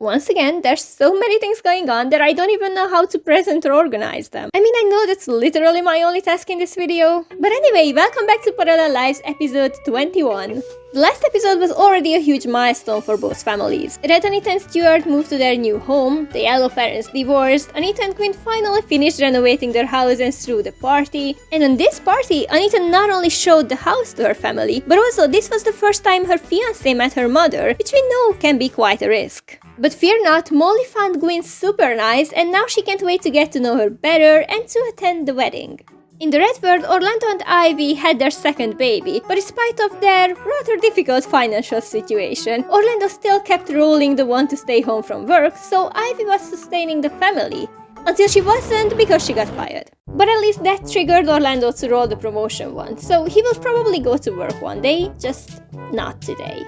Once again, there's so many things going on that I don't even know how to present or organize them. I mean, I know that's literally my only task in this video. But anyway, welcome back to Parallel Lives episode 21. The last episode was already a huge milestone for both families. Red, Anita and Stuart moved to their new home, the Yellow parents divorced, Anita and Quinn finally finished renovating their house and threw the party. And on this party, Anita not only showed the house to her family, but also this was the first time her fiancé met her mother, which we know can be quite a risk. But fear not, Molly found Gwen super nice and now she can't wait to get to know her better and to attend the wedding. In the Red World, Orlando and Ivy had their second baby, but in spite of their rather difficult financial situation, Orlando still kept rolling the one to stay home from work, so Ivy was sustaining the family. Until she wasn't, because she got fired. But at least that triggered Orlando to roll the promotion once, so he will probably go to work one day, just not today.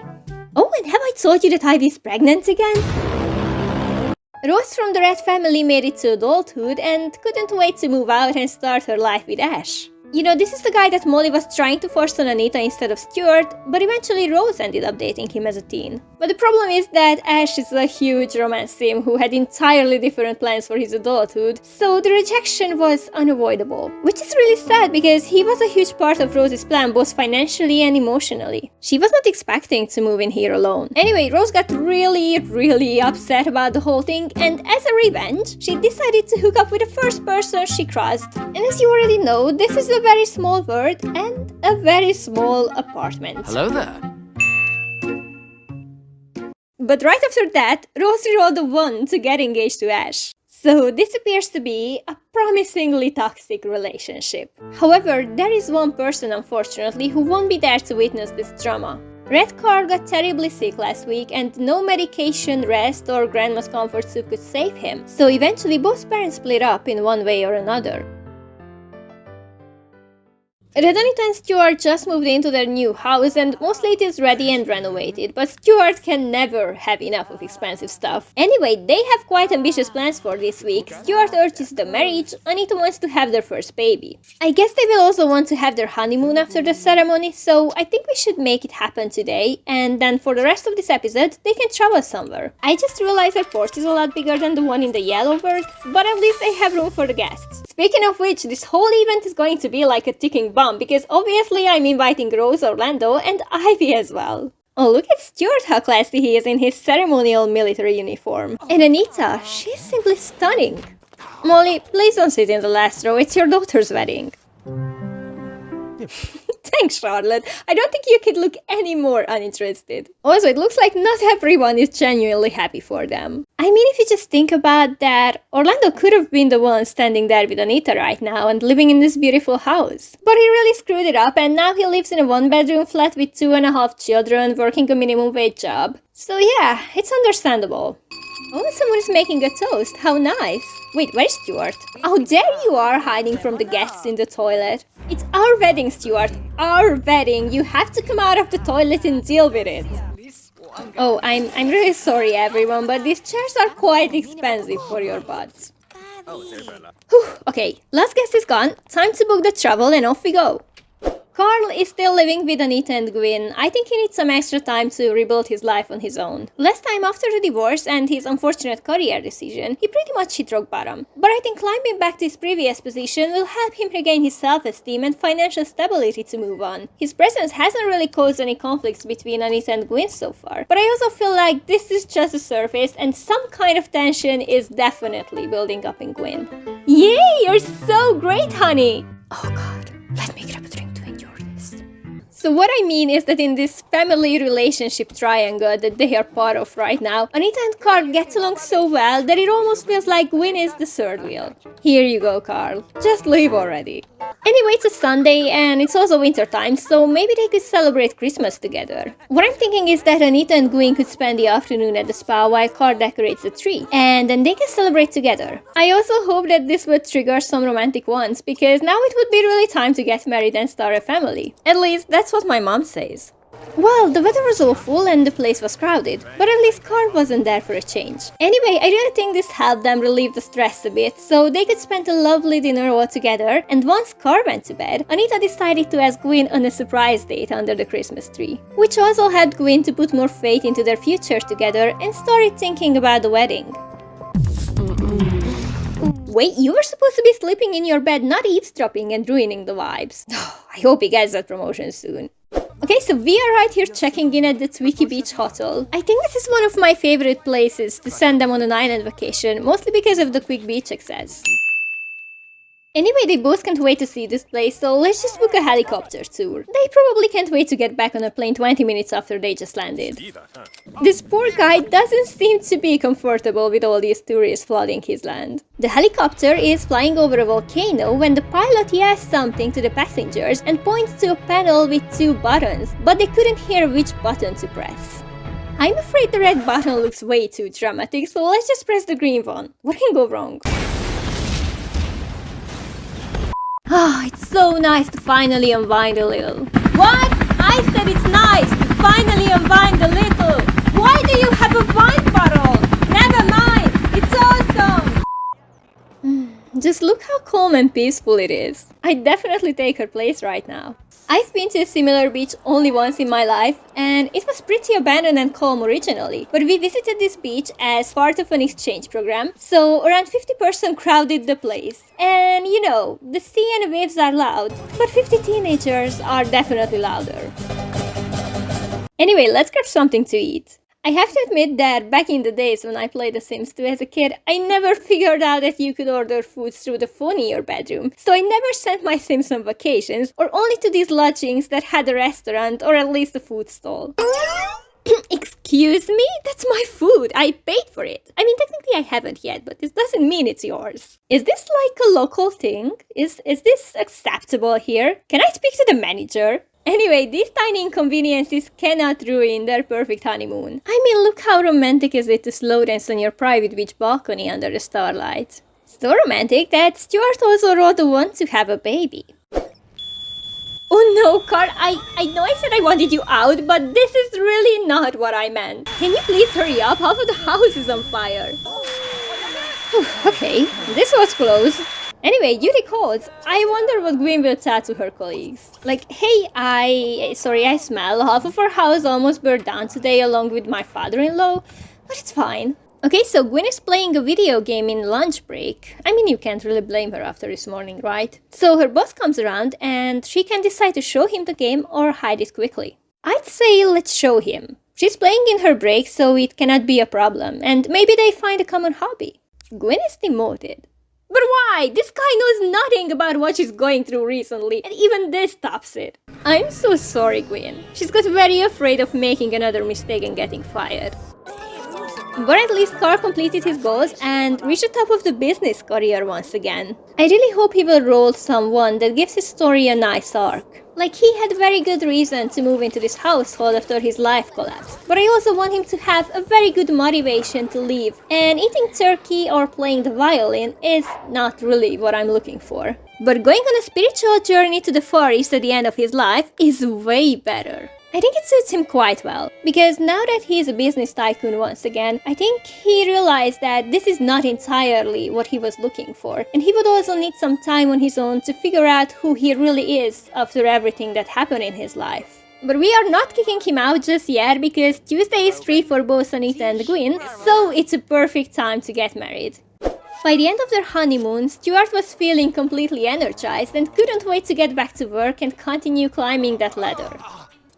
Oh, and have I told you that Ivy's pregnant again? Rose from the Red family made it to adulthood and couldn't wait to move out and start her life with Ash. You know, this is the guy that Molly was trying to force on Anita instead of Stuart, but eventually Rose ended up dating him as a teen. But the problem is that Ash is a huge romance sim who had entirely different plans for his adulthood, so the rejection was unavoidable. Which is really sad because he was a huge part of Rose's plan both financially and emotionally. She was not expecting to move in here alone. Anyway, Rose got really upset about the whole thing, and as a revenge, she decided to hook up with the first person she crossed. And as you already know, this is a very small world and a very small apartment. Hello there. But right after that, Rose rolled a 1 to get engaged to Ash. So this appears to be a promisingly toxic relationship. However, there is one person, unfortunately, who won't be there to witness this drama. Red Carl got terribly sick last week and no medication, rest or grandma's comfort soup could save him. So eventually both parents split up in one way or another. Red, Anita and Stuart just moved into their new house and mostly it is ready and renovated, but Stuart can never have enough of expensive stuff. Anyway, they have quite ambitious plans for this week. Stuart urges the marriage, Anita wants to have their first baby. I guess they will also want to have their honeymoon after the ceremony, so I think we should make it happen today, and then for the rest of this episode, they can travel somewhere. I just realized their porch is a lot bigger than the one in the Yellow Bird, but at least they have room for the guests. Speaking of which, this whole event is going to be like a ticking bomb, because obviously I'm inviting Rose, Orlando, and Ivy as well. Oh, look at Stuart, how classy he is in his ceremonial military uniform. And Anita, she's simply stunning. Molly, please don't sit in the last row, it's your daughter's wedding. Thanks, Charlotte. I don't think you could look any more uninterested. Also, it looks like not everyone is genuinely happy for them. I mean, if you just think about that, Orlando could have been the one standing there with Anita right now and living in this beautiful house. But he really screwed it up and now he lives in a one-bedroom flat with 2.5 children working a minimum wage job. So yeah, it's understandable. Oh, someone is making a toast. How nice. Wait, where's Stuart? Oh, there you are, hiding from the guests in the toilet. It's our wedding, Stuart. Our wedding. You have to come out of the toilet and deal with it. Oh, I'm really sorry, everyone, but these chairs are quite expensive for your butts. Whew, okay, last guest is gone. Time to book the travel and off we go. Carl is still living with Anita and Gwen. I think he needs some extra time to rebuild his life on his own. Last time after the divorce and his unfortunate career decision, he pretty much hit rock bottom. But I think climbing back to his previous position will help him regain his self-esteem and financial stability to move on. His presence hasn't really caused any conflicts between Anita and Gwen so far. But I also feel like this is just a surface and some kind of tension is definitely building up in Gwen. Yay, you're so great, honey! Oh god, let me grab a drink. So what I mean is that in this family relationship triangle that they are part of right now, Anita and Carl get along so well that it almost feels like Gwen is the third wheel. Here you go, Carl. Just leave already. Anyway, it's a Sunday and it's also winter time, so maybe they could celebrate Christmas together. What I'm thinking is that Anita and Gwen could spend the afternoon at the spa while Carl decorates the tree, and then they can celebrate together. I also hope that this would trigger some romantic ones, because now it would be really time to get married and start a family. At least, that's what my mom says. Well, the weather was awful and the place was crowded, but at least Carl wasn't there for a change. Anyway, I really think this helped them relieve the stress a bit, so they could spend a lovely dinner all together, and once Carl went to bed, Anita decided to ask Gwyn on a surprise date under the Christmas tree, which also helped Gwyn to put more faith into their future together and started thinking about the wedding. Wait, you were supposed to be sleeping in your bed, not eavesdropping and ruining the vibes. I hope he gets that promotion soon. Okay, so we are right here checking in at the Twiki Beach Hotel. I think this is one of my favorite places to send them on an island vacation, mostly because of the quick beach access. Anyway, they both can't wait to see this place, so let's just book a helicopter tour. They probably can't wait to get back on a plane 20 minutes after they just landed. This poor guy doesn't seem to be comfortable with all these tourists flooding his land. The helicopter is flying over a volcano when the pilot yells something to the passengers and points to a panel with 2 buttons, but they couldn't hear which button to press. I'm afraid the red button looks way too dramatic, so let's just press the green one. What can go wrong? Ah, it's so nice to finally unwind a little. What? I said it's nice to finally unwind a little. Why do you have a wine bottle? Never mind, it's awesome. Just look how calm and peaceful it is. I'd definitely take her place right now. I've been to a similar beach only once in my life, and it was pretty abandoned and calm originally. But we visited this beach as part of an exchange program, so around 50% crowded the place. And you know, the sea and waves are loud, but 50 teenagers are definitely louder. Anyway, let's grab something to eat. I have to admit that back in the days when I played The Sims 2 as a kid, I never figured out that you could order food through the phone in your bedroom. So I never sent my Sims on vacations, or only to these lodgings that had a restaurant or at least a food stall. Excuse me? That's my food. I paid for it. I mean, technically I haven't yet, but this doesn't mean it's yours. Is this like a local thing? Is this acceptable here? Can I speak to the manager? Anyway, these tiny inconveniences cannot ruin their perfect honeymoon. I mean, look how romantic is it to slow dance on your private beach balcony under the starlight. So romantic that Stuart also wrote the want to have a baby. Oh no, Carl, I know I said I wanted you out, but this is really not what I meant. Can you please hurry up? Half of the house is on fire. Okay, this was close. Anyway, Judy calls. I wonder what Gwyn will tell to her colleagues. Like, hey, I smell. Half of our house almost burned down today along with my father-in-law, but it's fine. Okay, so Gwyn is playing a video game in lunch break. I mean, you can't really blame her after this morning, right? So her boss comes around and she can decide to show him the game or hide it quickly. I'd say let's show him. She's playing in her break, so it cannot be a problem, and maybe they find a common hobby. Gwyn is demoted. But why? This guy knows nothing about what she's going through recently, and even this stops it. I'm so sorry, Gwyn. She's got very afraid of making another mistake and getting fired. But at least Carl completed his goals and reached the top of the business career once again. I really hope he will roll someone that gives his story a nice arc. Like, he had very good reason to move into this household after his life collapsed. But I also want him to have a very good motivation to leave. And eating turkey or playing the violin is not really what I'm looking for. But going on a spiritual journey to the Far East at the end of his life is way better. I think it suits him quite well, because now that he's a business tycoon once again, I think he realized that this is not entirely what he was looking for, and he would also need some time on his own to figure out who he really is after everything that happened in his life. But we are not kicking him out just yet, because Tuesday is free for both Anita and Gwyn, so it's a perfect time to get married. By the end of their honeymoon, Stuart was feeling completely energized and couldn't wait to get back to work and continue climbing that ladder.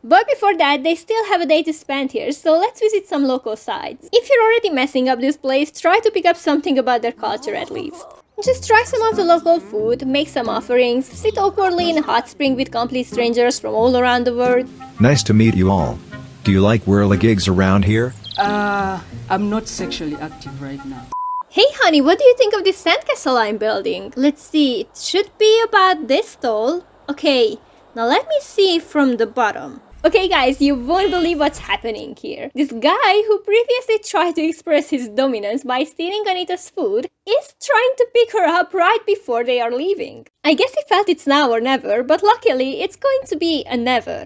But before that, they still have a day to spend here, so let's visit some local sites. If you're already messing up this place, try to pick up something about their culture at least. Just try some of the local food, make some offerings, sit awkwardly in a hot spring with complete strangers from all around the world. Nice to meet you all. Do you like whirligigs around here? I'm not sexually active right now. Hey honey, what do you think of this sandcastle I'm building? Let's see, it should be about this tall. Okay, now let me see from the bottom. Okay guys, you won't believe what's happening here. This guy who previously tried to express his dominance by stealing Anita's food is trying to pick her up right before they are leaving. I guess he felt it's now or never, but luckily it's going to be a never.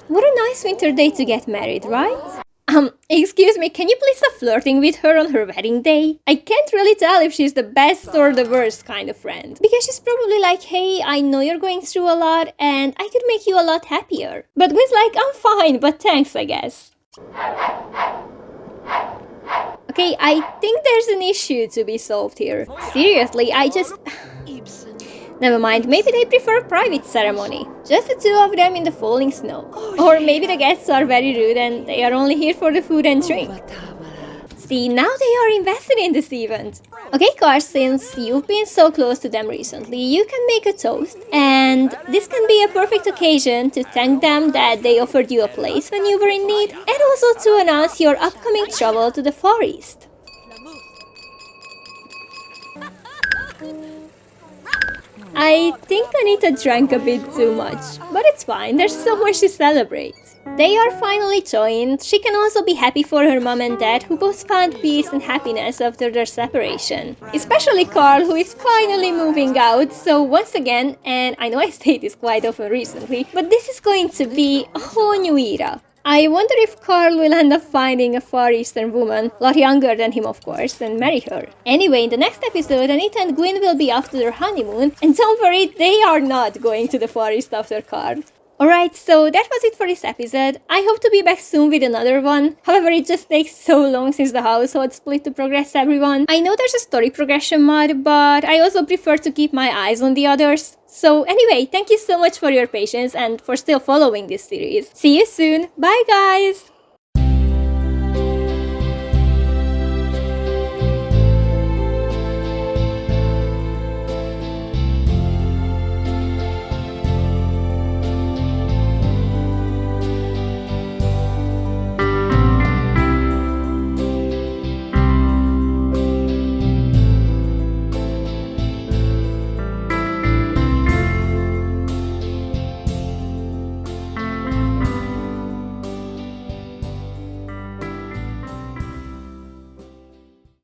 What a nice winter day to get married, right? Excuse me, can you please stop flirting with her on her wedding day? I can't really tell if she's the best or the worst kind of friend. Because she's probably like, hey, I know you're going through a lot and I could make you a lot happier. But Gwen's like, I'm fine, but thanks, I guess. Okay, I think there's an issue to be solved here. Seriously, Never mind, maybe they prefer a private ceremony. Just the two of them in the falling snow. Or maybe the guests are very rude and they are only here for the food and drink. See, now they are invested in this event. Okay, Car, since you've been so close to them recently, you can make a toast. And this can be a perfect occasion to thank them that they offered you a place when you were in need. And also to announce your upcoming travel to the Far East. I think Anita drank a bit too much, but it's fine, there's so much to celebrate. They are finally joined. She can also be happy for her mom and dad, who both found peace and happiness after their separation. Especially Carl, who is finally moving out. So once again, and I know I say this quite often recently, but this is going to be a whole new era. I wonder if Carl will end up finding a Far Eastern woman, a lot younger than him of course, and marry her. Anyway, in the next episode, Anita and Gwyn will be after their honeymoon, and don't worry, they are not going to the Far East after Carl. Alright, so that was it for this episode. I hope to be back soon with another one. However, it just takes so long since the household split to progress everyone. I know there's a story progression mod, but I also prefer to keep my eyes on the others. So anyway, thank you so much for your patience and for still following this series. See you soon. Bye guys!